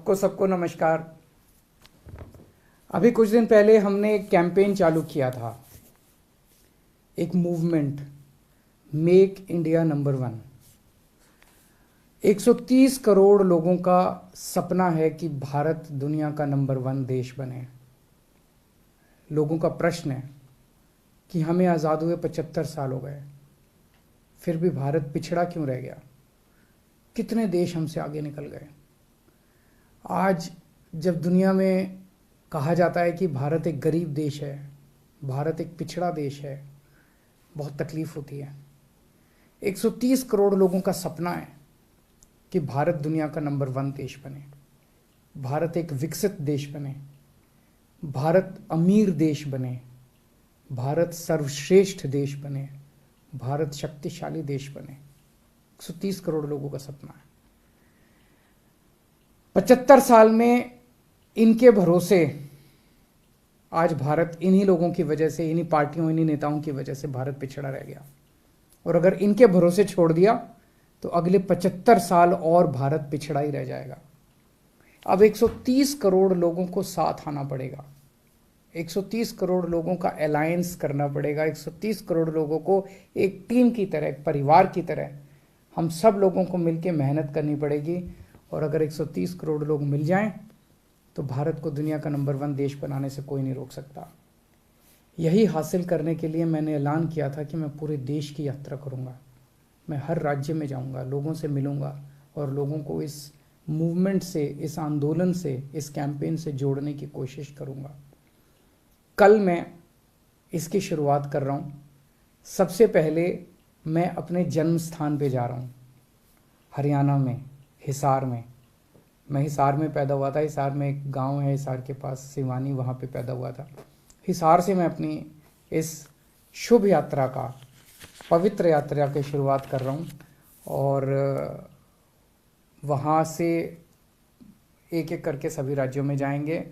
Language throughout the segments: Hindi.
आपको सबको नमस्कार। अभी कुछ दिन पहले हमने एक कैंपेन चालू किया था, एक movement, make India number one. 130 crore लोगों का सपना है कि भारत दुनिया का नंबर वन देश बने। लोगों का प्रश्न है कि हमें आज़ाद हुए 75 साल हो गए, फिर भी भारत पिछड़ा क्यों रह गया? कितने देश हमसे आगे निकल गए। आज जब दुनिया में कहा जाता है कि भारत एक गरीब देश है, भारत एक पिछड़ा देश है, बहुत तकलीफ होती है। 130 करोड़ लोगों का सपना है कि भारत दुनिया का नंबर वन देश बने, भारत एक विकसित देश बने, भारत अमीर देश बने, भारत सर्वश्रेष्ठ देश बने, भारत शक्तिशाली देश बने। 130 करोड़ लोगों का सपना है। 75 साल में इनके भरोसे आज भारत, इन्हीं लोगों की वजह से, इन्हीं पार्टियों, इन्हीं नेताओं की वजह से भारत पिछड़ा रह गया। और अगर इनके भरोसे छोड़ दिया तो अगले 75 साल और भारत पिछड़ा ही रह जाएगा। अब 130 करोड़ लोगों को साथ आना पड़ेगा, 130 करोड़ लोगों का अलायंस करना पड़ेगा, 130 करोड़ लोगों को एक टीम की तरह, एक परिवार की तरह हम सब लोगों को मिलकर मेहनत करनी पड़ेगी। और अगर 130 करोड़ लोग मिल जाएं तो भारत को दुनिया का नंबर वन देश बनाने से कोई नहीं रोक सकता। यही हासिल करने के लिए मैंने ऐलान किया था कि मैं पूरे देश की यात्रा करूंगा। मैं हर राज्य में जाऊंगा, लोगों से मिलूंगा और लोगों को इस मूवमेंट से, इस आंदोलन से, इस कैंपेन से जोड़ने की कोशिश करूंगा। कल मैं इसकी शुरुआत कर रहा हूं। सबसे पहले मैं अपने जन्म स्थान पे जा रहा हूं, हरियाणा में, हिसार में। मैं हिसार में पैदा हुआ था। हिसार में एक गांव है, हिसार के पास सिवानी, वहाँ पे पैदा हुआ था। हिसार से मैं अपनी इस शुभ यात्रा का, पवित्र यात्रा की शुरुआत कर रहा हूँ। और वहाँ से एक एक करके सभी राज्यों में जाएंगे,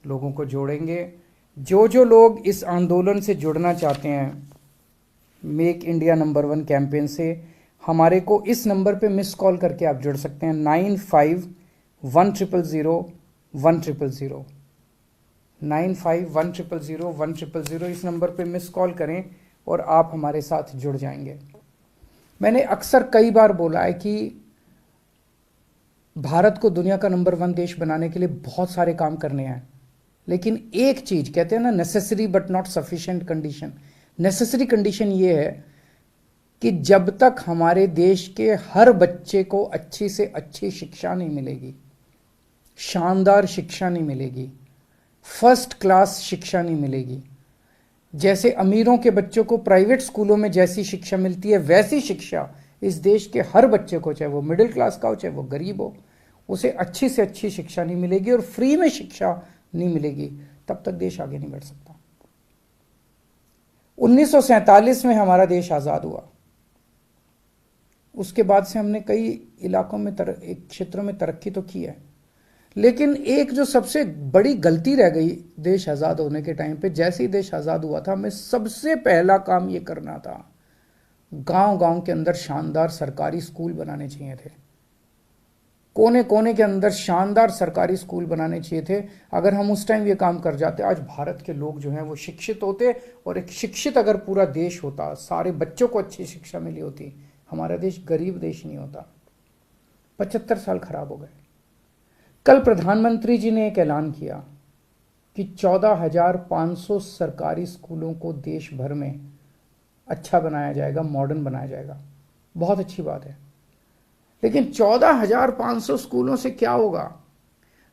लोगों को जोड़ेंगे। जो जो लोग इस आंदोलन से जुड़ना चाहते हैं, make India number one campaign से, हमारे को इस नंबर पे मिस कॉल करके आप जुड़ सकते हैं। 95100100 95100100 इस नंबर पे मिस कॉल करें और आप हमारे साथ जुड़ जाएंगे। मैंने अक्सर कई बार बोला है कि भारत को दुनिया का नंबर वन देश बनाने के लिए बहुत सारे काम करने हैं, लेकिन एक चीज कहते हैं ना, necessary but not sufficient condition. Necessary condition ये है कि जब तक हमारे देश के हर बच्चे को अच्छी से अच्छी शिक्षा नहीं मिलेगी, शानदार शिक्षा नहीं मिलेगी, फर्स्ट क्लास शिक्षा नहीं मिलेगी, जैसे अमीरों के बच्चों को प्राइवेट स्कूलों में जैसी शिक्षा मिलती है, वैसी शिक्षा इस देश के हर बच्चे को, चाहे वो मिडिल क्लास का हो, चाहे वो गरीब हो, उसे अच्छी से अच्छी शिक्षा नहीं मिलेगी और फ्री में शिक्षा नहीं मिलेगी, तब तक देश आगे नहीं बढ़ सकता। 1947 में हमारा देश आज़ाद हुआ। उसके बाद से हमने कई इलाकों में, क्षेत्रों में तरक्की तो की है, लेकिन एक जो सबसे बड़ी गलती रह गई देश आज़ाद होने के टाइम पे, जैसे ही देश आज़ाद हुआ था, हमें सबसे पहला काम ये करना था, गांव गांव के अंदर शानदार सरकारी स्कूल बनाने चाहिए थे। कोने कोने के अंदर शानदार सरकारी स्कूल बनाने चाहिए थे। अगर हम उस टाइम ये काम कर जाते, आज भारत के लोग जो हैं वो शिक्षित होते, और एक शिक्षित अगर पूरा देश होता, सारे बच्चों को अच्छी शिक्षा मिली होती, हमारा देश गरीब देश नहीं होता। 75 साल खराब हो गए। कल प्रधानमंत्री जी ने एक ऐलान किया कि 14,500 सरकारी स्कूलों को देश भर में अच्छा बनाया जाएगा, मॉडर्न बनाया जाएगा। बहुत अच्छी बात है, लेकिन 14,500 स्कूलों से क्या होगा?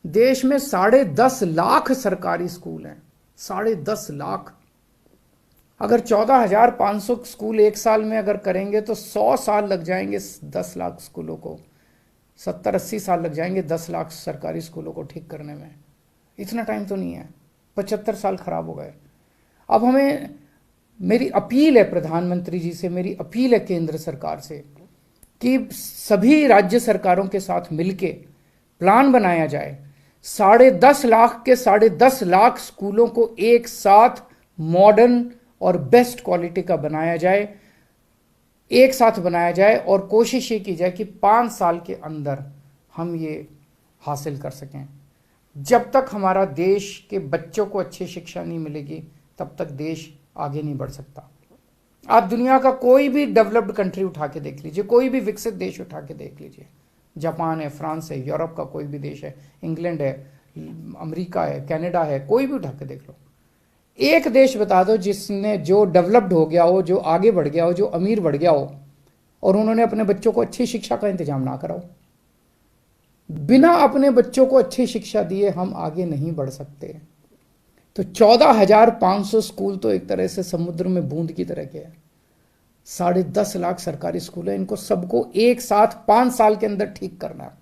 देश में 10.5 लाख सरकारी स्कूल हैं, 10.5 लाख। अगर 14,500 स्कूल एक साल में अगर करेंगे तो 100 साल लग जाएंगे 10 लाख स्कूलों को, 70-80 साल लग जाएंगे 10 लाख सरकारी स्कूलों को ठीक करने में। इतना टाइम तो नहीं है। 75 साल खराब हो गए। अब हमें, मेरी अपील है प्रधानमंत्री जी से, मेरी अपील है केंद्र सरकार से कि सभी राज्य सरकारों के साथ मिलके प्लान बनाया जाए, 10.5 लाख के 10.5 लाख स्कूलों को एक साथ मॉडर्न और बेस्ट क्वालिटी का बनाया जाए, एक साथ बनाया जाए, और कोशिश ये की जाए कि 5 साल के अंदर हम ये हासिल कर सकें। जब तक हमारा देश के बच्चों को अच्छी शिक्षा नहीं मिलेगी तब तक देश आगे नहीं बढ़ सकता। आप दुनिया का कोई भी डेवलप्ड कंट्री उठा के देख लीजिए, कोई भी विकसित देश उठा के देख लीजिए, जापान है, फ्रांस है, यूरोप का कोई भी देश है, इंग्लैंड है, अमेरिका है, कनाडा है, कोई भी उठा के देख लो। एक देश बता दो जिसने जो डेवलप्ड हो गया हो, जो आगे बढ़ गया हो, जो अमीर बढ़ गया हो और उन्होंने अपने बच्चों को अच्छी शिक्षा का इंतजाम ना कराओ। बिना अपने बच्चों को अच्छी शिक्षा दिए हम आगे नहीं बढ़ सकते। तो 14,500 स्कूल तो एक तरह से समुद्र में बूंद की तरह के हैं। 10.5 लाख सरकारी स्कूल है, इनको सबको एक साथ 5 साल के अंदर ठीक करना है।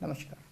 नमस्कार।